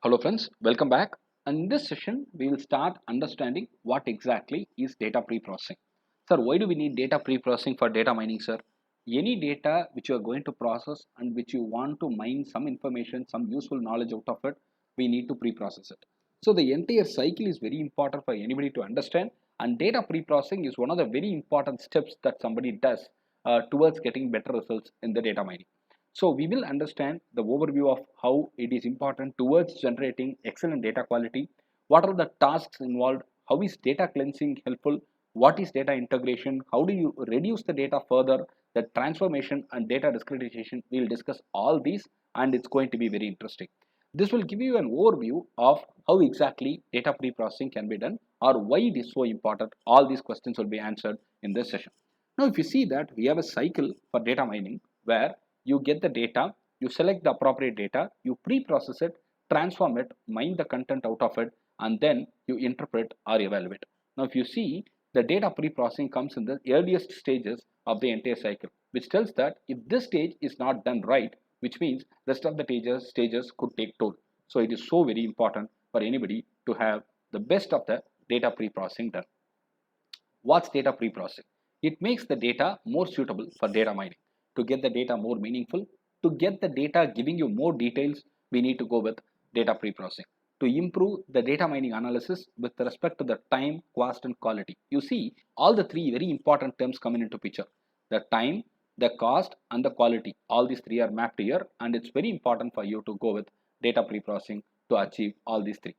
Hello friends, welcome back. And in this session, we will start understanding what exactly is data pre-processing. Sir, why do we need data pre-processing for data mining, sir? Any data which you are going to process and which you want to mine some information, some useful knowledge out of it, we need to pre-process it. So the entire cycle is very important for anybody to understand, and data pre-processing is one of the very important steps that somebody does towards getting better results in the data mining. So we will understand the overview of how it is important towards generating excellent data quality. What are the tasks involved? How is data cleansing helpful? What is data integration? How do you reduce the data further? The transformation and data discretization. We'll discuss all these and it's going to be very interesting. This will give you an overview of how exactly data pre-processing can be done or why it is so important. All these questions will be answered in this session. Now, if you see that we have a cycle for data mining where you get the data, you select the appropriate data, you pre-process it, transform it, mine the content out of it, and then you interpret or evaluate. Now, if you see, the data pre-processing comes in the earliest stages of the entire cycle, which tells that if this stage is not done right, which means rest of the stages could take toll. So it is so very important for anybody to have the best of the data pre-processing done. What's data pre-processing? It makes the data more suitable for data mining. To get the data more meaningful, to get the data giving you more details, we need to go with data pre-processing. To improve the data mining analysis with respect to the time, cost, and quality. You see, all the three very important terms coming into picture. The time, the cost, and the quality. All these three are mapped here, and it's very important for you to go with data pre-processing to achieve all these three.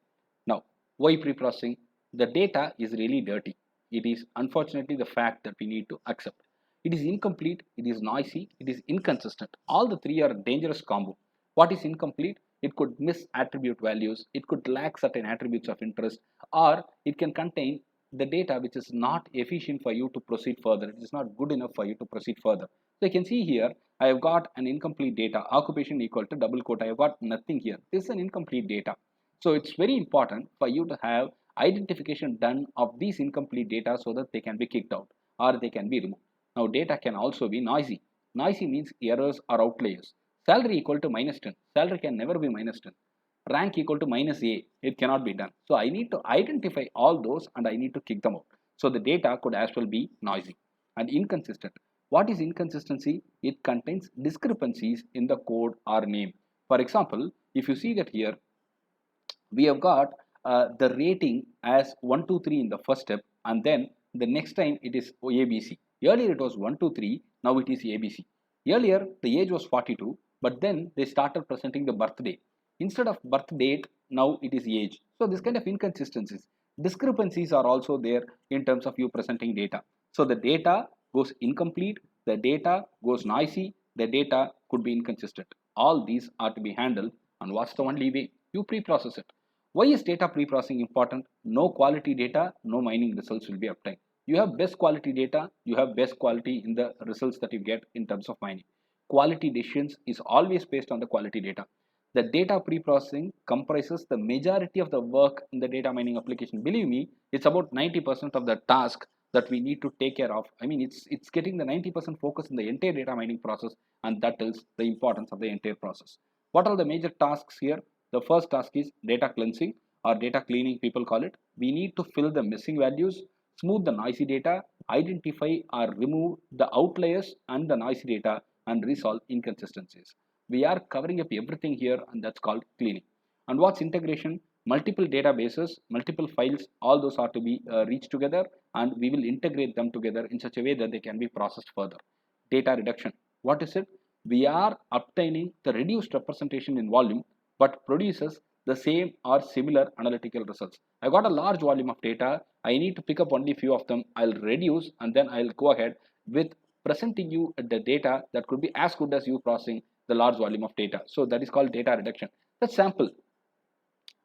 Now, why pre-processing? The data is really dirty. It is unfortunately the fact that we need to accept. It is incomplete, it is noisy, it is inconsistent. All the three are a dangerous combo. What is incomplete? It could miss attribute values, it could lack certain attributes of interest, or it can contain the data which is not efficient for you to proceed further. It is not good enough for you to proceed further. So you can see here, I have got an incomplete data, occupation equal to double quote. I have got nothing here. This is an incomplete data. So it's very important for you to have identification done of these incomplete data so that they can be kicked out or they can be removed. Now data can also be noisy. Noisy means errors or outliers. Salary equal to minus 10. Salary can never be minus 10. Rank equal to minus A. It cannot be done. So I need to identify all those and I need to kick them out. So the data could as well be noisy and inconsistent. What is inconsistency? It contains discrepancies in the code or name. For example, if you see that here, we have got the rating as 123 in the first step, and then the next time it is ABC. Earlier it was 123, now it is ABC. Earlier the age was 42, but then they started presenting the birthday. Instead of birth date, now it is age. So this kind of inconsistencies. Discrepancies are also there in terms of you presenting data. So the data goes incomplete, the data goes noisy, the data could be inconsistent. All these are to be handled, and what's the only way? You pre-process it. Why is data pre-processing important? No quality data, no mining results will be obtained. You have best quality data, you have best quality in the results that you get in terms of mining. Quality decisions is always based on the quality data. The data pre-processing comprises the majority of the work in the data mining application. Believe me, it's about 90% of the task that we need to take care of. I mean, it's getting the 90% focus in the entire data mining process, and that tells the importance of the entire process. What are the major tasks here? The first task is data cleansing or data cleaning, people call it. We need to fill the missing values, smooth the noisy data, identify or remove the outliers and the noisy data, and resolve inconsistencies. We are covering up everything here, and that's called cleaning. And what's integration? Multiple databases, multiple files, all those are to be reached together, and we will integrate them together in such a way that they can be processed further. Data reduction. What is it? We are obtaining the reduced representation in volume but produces the same or similar analytical results. I got a large volume of data. I need to pick up only few of them. I'll reduce and then I'll go ahead with presenting you the data that could be as good as you processing the large volume of data. So that is called data reduction. That's sample.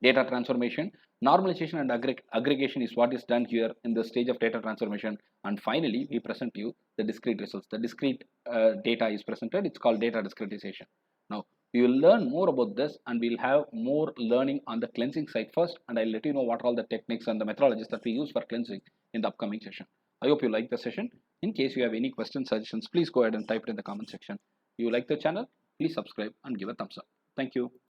Data transformation, normalization and aggregation is what is done here in the stage of data transformation. And finally, we present you the discrete results. The discrete data is presented. It's called data discretization. Now, we will learn more about this and we'll have more learning on the cleansing side first. And I'll let you know what are all the techniques and the methodologies that we use for cleansing in the upcoming session. I hope you like the session. In case you have any questions, suggestions, please go ahead and type it in the comment section. If you like the channel, please subscribe and give a thumbs up. Thank you.